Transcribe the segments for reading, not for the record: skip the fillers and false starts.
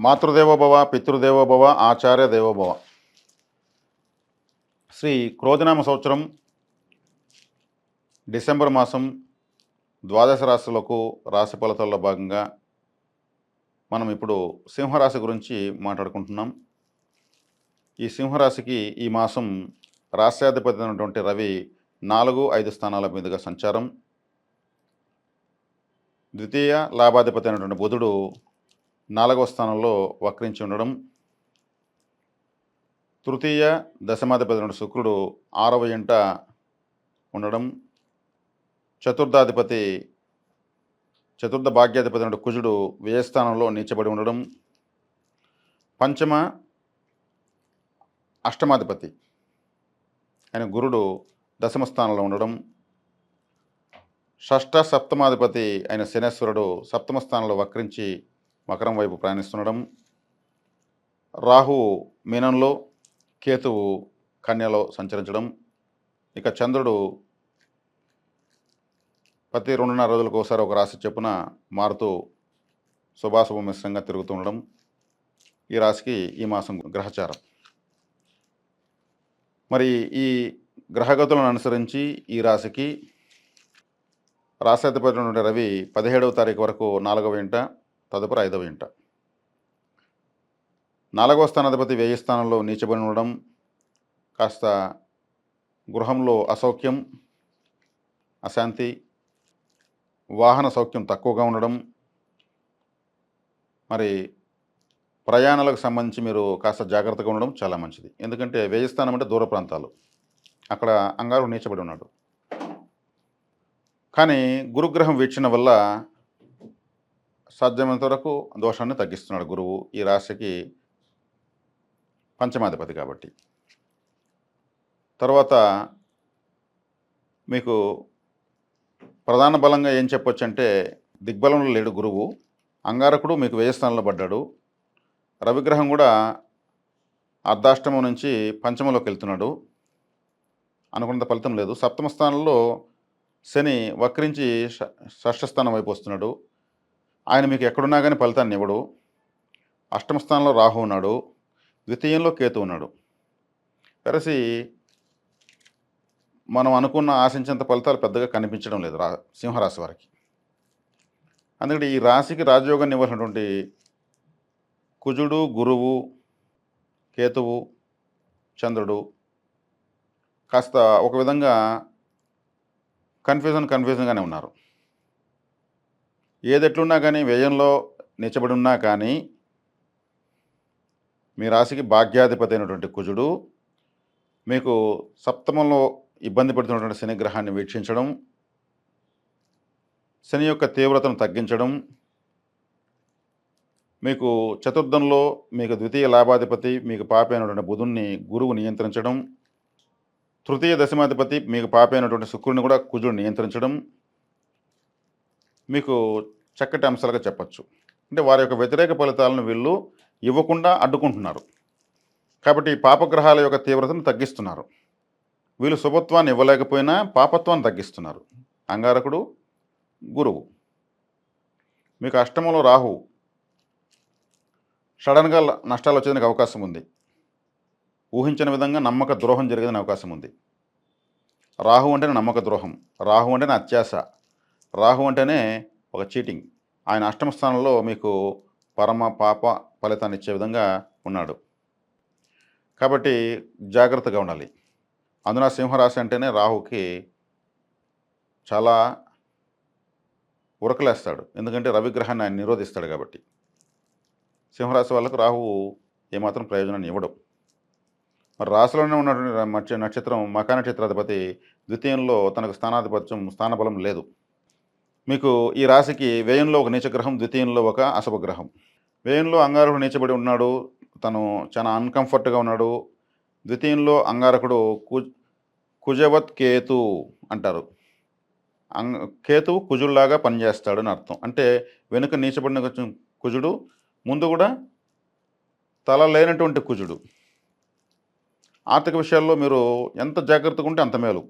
మాతృదేవోభవ పితృదేవోభవ ఆచార్య దేవోభవ. శ్రీ క్రోధినామ సంవత్సరం డిసెంబర్ మాసం ద్వాదశ రాశులకు రాశి ఫలితాల్లో భాగంగా మనం ఇప్పుడు సింహరాశి గురించి మాట్లాడుకుంటున్నాం. ఈ సింహరాశికి ఈ మాసం రాశ్యాధిపతి అయినటువంటి రవి 4, 5 స్థానాల మీదుగా సంచారం, ద్వితీయ లాభాధిపతి అయినటువంటి బుధుడు 4వ స్థానంలో వక్రించి ఉండడం, తృతీయ దశమాధిపతి అయిన శుక్రుడు 6వ ఇంట ఉండడం, చతుర్థ భాగ్యాధిపతి అయిన కుజుడు వ్యయస్థానంలో నీచబడి ఉండడం, పంచమ అష్టమాధిపతి అయిన గురుడు దశమ స్థానంలో ఉండడం, షష్ఠ సప్తమాధిపతి అయిన శనేశ్వరుడు సప్తమ స్థానంలో వక్రించి మకరం వైపు ప్రయాణిస్తుండడం, రాహువు మీనంలో, కేతువు కన్యలో సంచరించడం, ఇక చంద్రుడు ప్రతి 2.5 రోజులకు ఒకసారి ఒక రాశి చొప్పున మారుతూ శుభాశుభ మిశ్రంగా తిరుగుతూ ఉండడం ఈ రాశికి ఈ మాసం గ్రహచారం. మరి ఈ గ్రహగతులను అనుసరించి ఈ రాశికి రాశ్యాధిపతి నుండి రవి 17వ తారీఖు వరకు 4వ ఇంట, తదుపరి 5వ ఇంట. 4వ స్థానాధిపతి వ్యయ స్థానంలో నీచబడి ఉండడం, కాస్త గృహంలో అసౌఖ్యం, అశాంతి, వాహన సౌఖ్యం తక్కువగా ఉండడం, మరి ప్రయాణాలకు సంబంధించి మీరు కాస్త జాగ్రత్తగా ఉండడం చాలా మంచిది. ఎందుకంటే వ్యయ స్థానం అంటే దూర ప్రాంతాలు, అక్కడ అంగారు నీచబడి ఉన్నాడు. కానీ గురుగ్రహం వీక్షణ వల్ల సాధ్యమైనంత వరకు దోషాన్ని తగ్గిస్తున్నాడు గురువు. ఈ రాశికి పంచమాధిపతి కాబట్టి. తర్వాత మీకు ప్రధాన బలంగా ఏం చెప్పొచ్చు అంటే, దిగ్బలంలో లేడు గురువు, అంగారకుడు మీకు వ్యయస్థానంలో పడ్డాడు, రవిగ్రహం కూడా అర్ధాష్టమం నుంచి పంచమంలోకి వెళ్తున్నాడు, అనుకున్నంత ఫలితం లేదు. సప్తమ స్థానంలో శని వక్రించి షష్ఠస్థానం వైపు వస్తున్నాడు, ఆయన మీకు ఎక్కడున్నా కానీ ఫలితాన్ని ఇవ్వడు. అష్టమ స్థానంలో రాహు ఉన్నాడు, ద్వితీయంలో కేతు ఉన్నాడు. కలిసి మనం అనుకున్న ఆశించేంత ఫలితాలు పెద్దగా కనిపించడం లేదు సింహరాశి వారికి. అందుకని ఈ రాశికి రాజయోగాన్ని ఇవ్వాల్సినటువంటి కుజుడు, గురువు, కేతువు, చంద్రుడు కాస్త ఒక విధంగా కన్ఫ్యూజన్గానే ఉన్నారు. ఏదెట్లున్నా కానీ వ్యయంలో నిచ్చబడి ఉన్నా కానీ మీ రాశికి భాగ్యాధిపతి అయినటువంటి కుజుడు మీకు సప్తమంలో ఇబ్బంది పెడుతున్నటువంటి శనిగ్రహాన్ని వీక్షించడం, శని యొక్క తీవ్రతను తగ్గించడం, మీకు చతుర్థంలో మీకు ద్వితీయ లాభాధిపతి మీకు పాపి అయినటువంటి బుధుణ్ణి గురువు నియంత్రించడం, తృతీయ దశమాధిపతి మీకు పాపి అయినటువంటి శుక్రుడిని కూడా కుజుడు నియంత్రించడం మీకు చక్కటి అంశాలుగా చెప్పచ్చు. అంటే వారి యొక్క వ్యతిరేక ఫలితాలను వీళ్ళు ఇవ్వకుండా అడ్డుకుంటున్నారు. కాబట్టి పాపగ్రహాల యొక్క తీవ్రతను తగ్గిస్తున్నారు. వీళ్ళు శుభత్వాన్ని ఇవ్వలేకపోయినా పాపత్వాన్ని తగ్గిస్తున్నారు. అంగారకుడు గురువు. మీకు అష్టమంలో రాహు సడన్గా నష్టాలు వచ్చేందుకు అవకాశం ఉంది. ఊహించిన విధంగా నమ్మక ద్రోహం జరిగేదని అవకాశం ఉంది. రాహు అంటేనే నమ్మక ద్రోహం, రాహు అంటేనే అత్యాశ, రాహు అంటేనే ఒక చీటింగ్. ఆయన అష్టమ స్థానంలో మీకు పరమ పాప ఫలితాన్ని ఇచ్చే విధంగా ఉన్నాడు. కాబట్టి జాగ్రత్తగా ఉండాలి. అందున సింహరాశి అంటేనే రాహుకి చాలా ఉరకలేస్తాడు, ఎందుకంటే రవిగ్రహాన్ని ఆయన నిరోధిస్తాడు కాబట్టి. సింహరాశి వాళ్ళకు రాహువు ఏమాత్రం ప్రయోజనాన్ని ఇవ్వడు. మరి రాశిలోనే ఉన్నటువంటి నక్షత్రం మకా నక్షత్రాధిపతి ద్వితీయంలో తనకు స్థానబలం లేదు. మీకు ఈ రాశికి వ్యయంలో ఒక నీచగ్రహం, ద్వితీయంలో ఒక అశుభగ్రహం. వ్యయంలో అంగారకుడు నీచబడి ఉన్నాడు, తను చాలా అన్కంఫర్ట్గా ఉన్నాడు. ద్వితీయంలో అంగారకుడు కుజవత్ కేతు అంటారు. కేతువు కుజుల్లాగా పనిచేస్తాడు అని అర్థం. అంటే వెనుక నీచబడిన కుజుడు, ముందు కూడా తల లేనటువంటి కుజుడు. ఆర్థిక విషయాల్లో మీరు ఎంత జాగ్రత్తగా ఉంటే అంత మేలు.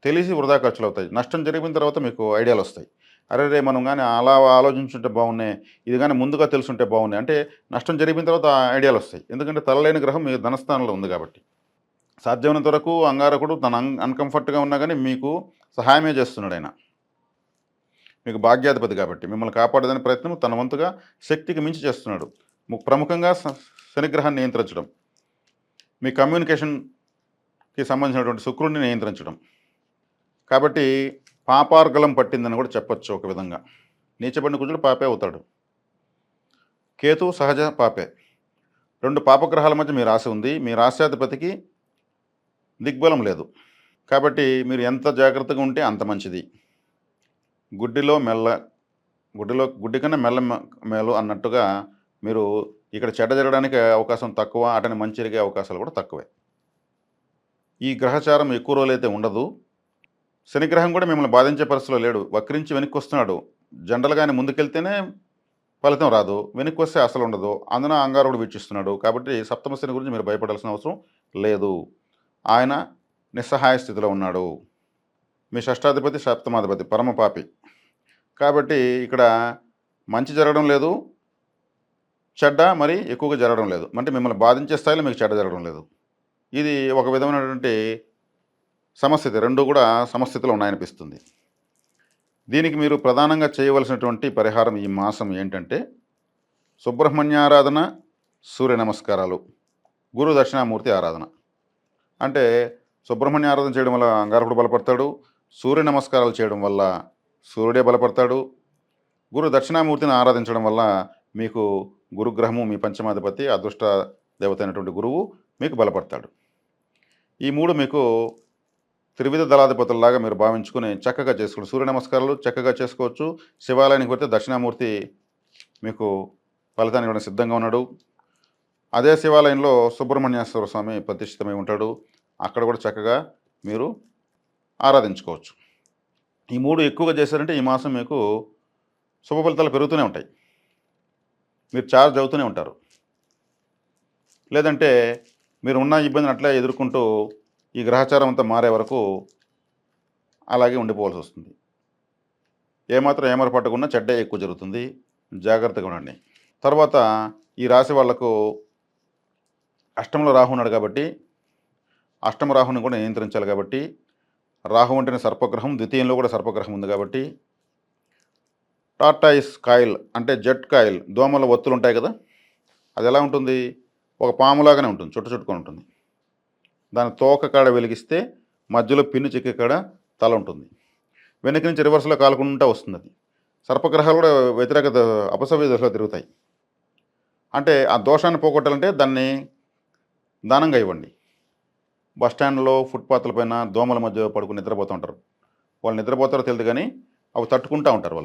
తెలిసి వృధా ఖర్చులు అవుతాయి. నష్టం జరిగిన తర్వాత మీకు ఐడియాలు వస్తాయి. అరే రే మనం కానీ అలా ఆలోచించుంటే బాగున్నాయి, ఇది కానీ ముందుగా తెలుసుంటే బాగున్నాయి అంటే నష్టం జరిగిన తర్వాత ఐడియాలు వస్తాయి. ఎందుకంటే తలలేని గ్రహం మీ ధనస్థానంలో ఉంది కాబట్టి. సాధ్యమైనంత వరకు అంగారకుడు తన అన్కంఫర్ట్గా ఉన్నా కానీ మీకు సహాయమే చేస్తున్నాడు ఆయన. మీకు భాగ్యాధిపతి కాబట్టి మిమ్మల్ని కాపాడేదని ప్రయత్నం తన వంతుగా శక్తికి మించి చేస్తున్నాడు. ప్రముఖంగా శనిగ్రహాన్ని నియంత్రించడం, మీ కమ్యూనికేషన్కి సంబంధించినటువంటి శుక్రుడిని నియంత్రించడం. కాబట్టి పాపార్గలం పట్టిందని కూడా చెప్పొచ్చు ఒక విధంగా. నీచబడిన కుజుడు పాపే అవుతాడు. కేతు సహజ పాపే. 2 పాపగ్రహాల మధ్య మీ రాశి ఉంది. మీ రాశ్యాధిపతికి దిగ్బలం లేదు. కాబట్టి మీరు ఎంత జాగ్రత్తగా ఉంటే అంత మంచిది. గుడ్డి కన్నా మెల్ల మేలు అన్నట్టుగా మీరు ఇక్కడ చెడ్డ జరగడానికి అవకాశం తక్కువ, అటని మంచి జరిగే అవకాశాలు కూడా తక్కువే. ఈ గ్రహచారం ఎక్కువ రోజులైతే ఉండదు. శనిగ్రహం కూడా మిమ్మల్ని బాధించే పరిస్థితిలో లేడు. వక్రించి వెనక్కి వస్తున్నాడు. జనరల్గా ఆయన ముందుకెళ్తేనే ఫలితం రాదు, వెనక్కి వస్తే అసలు ఉండదు. అందున అంగారుడు వీక్షిస్తున్నాడు. కాబట్టి సప్తమ శని గురించి మీరు భయపడాల్సిన అవసరం లేదు. ఆయన నిస్సహాయ స్థితిలో ఉన్నాడు. మీ షష్టాధిపతి సప్తమాధిపతి పరమపాపి. కాబట్టి ఇక్కడ మంచి జరగడం లేదు, చెడ్డ మరి ఎక్కువగా జరగడం లేదు. అంటే మిమ్మల్ని బాధించే స్థాయిలో మీకు చెడ్డ జరగడం లేదు. ఇది ఒక విధమైనటువంటి సమస్థితి. 2 కూడా సమస్థితిలో ఉన్నాయనిపిస్తుంది. దీనికి మీరు ప్రధానంగా చేయవలసినటువంటి పరిహారం ఈ మాసం ఏంటంటే సుబ్రహ్మణ్యారాధన, సూర్య నమస్కారాలు, గురు దక్షిణామూర్తి ఆరాధన. అంటే సుబ్రహ్మణ్య ఆరాధన చేయడం వల్ల అంగారకుడు బలపడతాడు, సూర్య నమస్కారాలు చేయడం వల్ల సూర్యుడే బలపడతాడు, గురు దక్షిణామూర్తిని ఆరాధించడం వల్ల మీకు గురుగ్రహము మీ పంచమాధిపతి అదృష్ట దేవత అయినటువంటి గురువు మీకు బలపడతాడు. ఈ 3 మీకు త్రివిధ దళాధిపతుల్లాగా మీరు భావించుకుని చక్కగా చేసుకోండి. సూర్య నమస్కారాలు చక్కగా చేసుకోవచ్చు. శివాలయానికి పోతే దక్షిణామూర్తి మీకు ఫలితాన్ని ఇవ్వడం సిద్ధంగా ఉన్నాడు. అదే శివాలయంలో సుబ్రహ్మణ్యేశ్వర స్వామి ప్రతిష్ఠితమై ఉంటాడు. అక్కడ కూడా చక్కగా మీరు ఆరాధించుకోవచ్చు. ఈ 3 ఎక్కువగా చేశారంటే ఈ మాసం మీకు శుభ ఫలితాలు పెరుగుతూనే ఉంటాయి. మీరు చార్జ్ అవుతూనే ఉంటారు. లేదంటే మీరు ఉన్న ఇబ్బందిని అట్లా ఎదుర్కొంటూ ఈ గ్రహచారం అంతా మారే వరకు అలాగే ఉండిపోవాల్సి వస్తుంది. ఏమాత్రం ఏమరపట్టకుండా చెడ్డ ఎక్కువ జరుగుతుంది. జాగ్రత్తగా ఉండండి. తర్వాత ఈ రాశి వాళ్లకు అష్టమంలో రాహు ఉన్నాడు కాబట్టి అష్టమ రాహుని కూడా నియంత్రించాలి. కాబట్టి రాహు అంటేనే సర్పగ్రహం, ద్వితీయంలో కూడా సర్పగ్రహం ఉంది కాబట్టి టార్టాయిస్ కాయిల్ అంటే జెట్ కాయిల్, దోమల ఒత్తులు ఉంటాయి కదా, అది ఎలా ఉంటుంది? ఒక పాములాగానే ఉంటుంది, చుట్టుకొని ఉంటుంది. దాని తోక కాడ వెలిగిస్తే మధ్యలో పిన్ను చెక్కే కాడ తల ఉంటుంది. వెనక నుంచి రివర్స్లో కాలుకుంటూ వస్తుంది. అది సర్పగ్రహాలు కూడా వ్యతిరేక అపసవ్య దశలో తిరుగుతాయి. అంటే ఆ దోషాన్ని పోగొట్టాలంటే దాన్ని దానంగా ఇవ్వండి. బస్టాండ్లో ఫుట్పాత్ల పైన దోమల మధ్య పడుకుని నిద్రపోతూ ఉంటారు. వాళ్ళు నిద్రపోతారో తెలియదు కానీ అవి తట్టుకుంటూ ఉంటారు.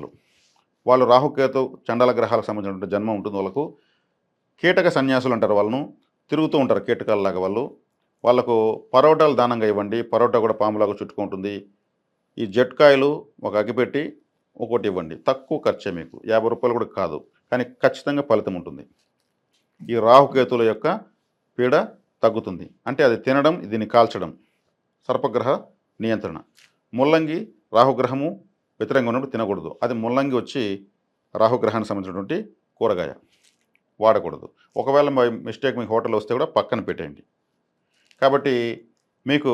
వాళ్ళు రాహుకేతు చండాల గ్రహాలకు సంబంధించినటువంటి జన్మ ఉంటుంది. వాళ్ళకు కీటక సన్యాసులు అంటారు. వాళ్ళను తిరుగుతూ ఉంటారు కీటకాలలాగా. వాళ్ళకు పరోటాలు దానంగా ఇవ్వండి. పరోటా కూడా పాములాగా చుట్టుకుంటుంది. ఈ జట్కాయలు ఒక అగిపెట్టి ఒకటి ఇవ్వండి. తక్కువ ఖర్చే, మీకు 50 రూపాయలు కూడా కాదు, కానీ ఖచ్చితంగా ఫలితం ఉంటుంది. ఈ రాహుకేతుల యొక్క పీడ తగ్గుతుంది. అంటే అది తినడం, దీన్ని కాల్చడం, సర్పగ్రహ నియంత్రణ. ముల్లంగి రాహుగ్రహము వ్యతిరేకంగా ఉన్నప్పుడు తినకూడదు. అది ముల్లంగి వచ్చి రాహుగ్రహానికి సంబంధించినటువంటి కూరగాయ, వాడకూడదు. ఒకవేళ మిస్టేక్ మీకు హోటల్ వస్తే కూడా పక్కన పెట్టేయండి. కాబట్టి మీకు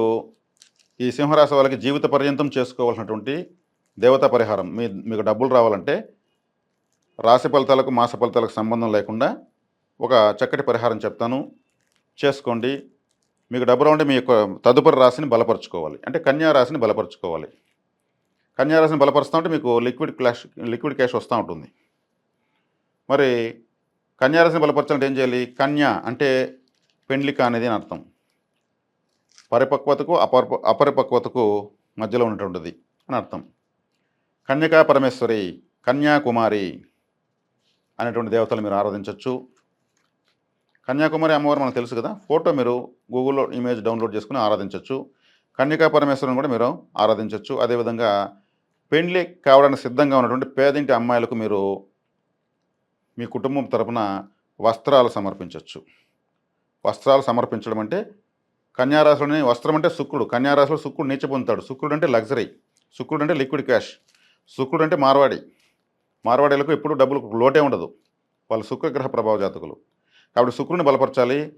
ఈ సింహరాశి వాళ్ళకి జీవిత పర్యంతం చేసుకోవాల్సినటువంటి దేవతా పరిహారం, మీకు డబ్బులు రావాలంటే రాశి ఫలితాలకు మాస ఫలితాలకు సంబంధం లేకుండా ఒక చక్కటి పరిహారం చెప్తాను, చేసుకోండి. మీకు డబ్బు రావాలంటే మీ యొక్క తదుపరి రాశిని బలపరుచుకోవాలి. అంటే కన్యా రాశిని బలపరుచుకోవాలి. కన్యా రాశిని బలపరుస్తూ ఉంటే మీకు లిక్విడ్ క్యాష్ వస్తూ ఉంటుంది. మరి కన్యా రాశిని బలపరచాలంటే ఏం చేయాలి? కన్యా అంటే పెండ్లిక అనేది అని అర్థం. పరిపక్వతకు అపరిపక్వతకు మధ్యలో ఉన్నటువంటిది అని అర్థం. కన్యకా పరమేశ్వరి, కన్యాకుమారి అనేటువంటి దేవతలు మీరు ఆరాధించవచ్చు. కన్యాకుమారి అమ్మవారు మనకు తెలుసు కదా, ఫోటో మీరు గూగుల్లో ఇమేజ్ డౌన్లోడ్ చేసుకుని ఆరాధించవచ్చు. కన్యకా పరమేశ్వరుని కూడా మీరు ఆరాధించవచ్చు. అదేవిధంగా పెండ్లి కావడానికి సిద్ధంగా ఉన్నటువంటి పేదింటి అమ్మాయిలకు మీరు మీ కుటుంబం తరపున వస్త్రాలు సమర్పించవచ్చు. వస్త్రాలు సమర్పించడం అంటే కన్యారాశిలోని వస్త్రం అంటే శుక్రుడు. కన్యారాశిలో శుక్రుడు నీచ పొందుతాడు. శుక్రుడు అంటే లగ్జరీ, శుక్రుడు అంటే లిక్విడ్ క్యాష్. శుక్రుడు అంటే మార్వాడి. మార్వాడీలకు ఎప్పుడు డబ్బులకు లోటే ఉండదు. వాళ్ళు శుక్రగ్రహ ప్రభావ జాతకులు. కాబట్టి శుక్రుడిని బలపరచాలి.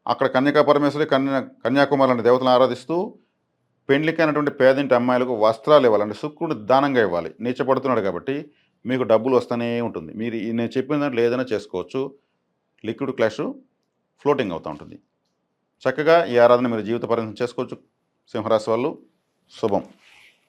అక్కడ కన్యకా పరమేశ్వరి, కన్యాకుమారి లాంటి దేవతలను ఆరాధిస్తూ పెండ్లికైనటువంటి పేదింటి అమ్మాయిలకు వస్త్రాలు ఇవ్వాలి. అంటే శుక్రుడు దానంగా ఇవ్వాలి. నీచపడుతున్నాడు కాబట్టి మీకు డబ్బులు వస్తూనే ఉంటుంది. మీరు నేను చెప్పిన దాంట్లో ఏదైనా చేసుకోవచ్చు. లిక్విడ్ క్యాష్ ఫ్లోటింగ్ అవుతూ ఉంటుంది. చక్కగా ఈ ఆరాధన మీరు జీవిత పర్యంతం చేసుకోవచ్చు. సింహరాశి వాళ్ళు శుభం.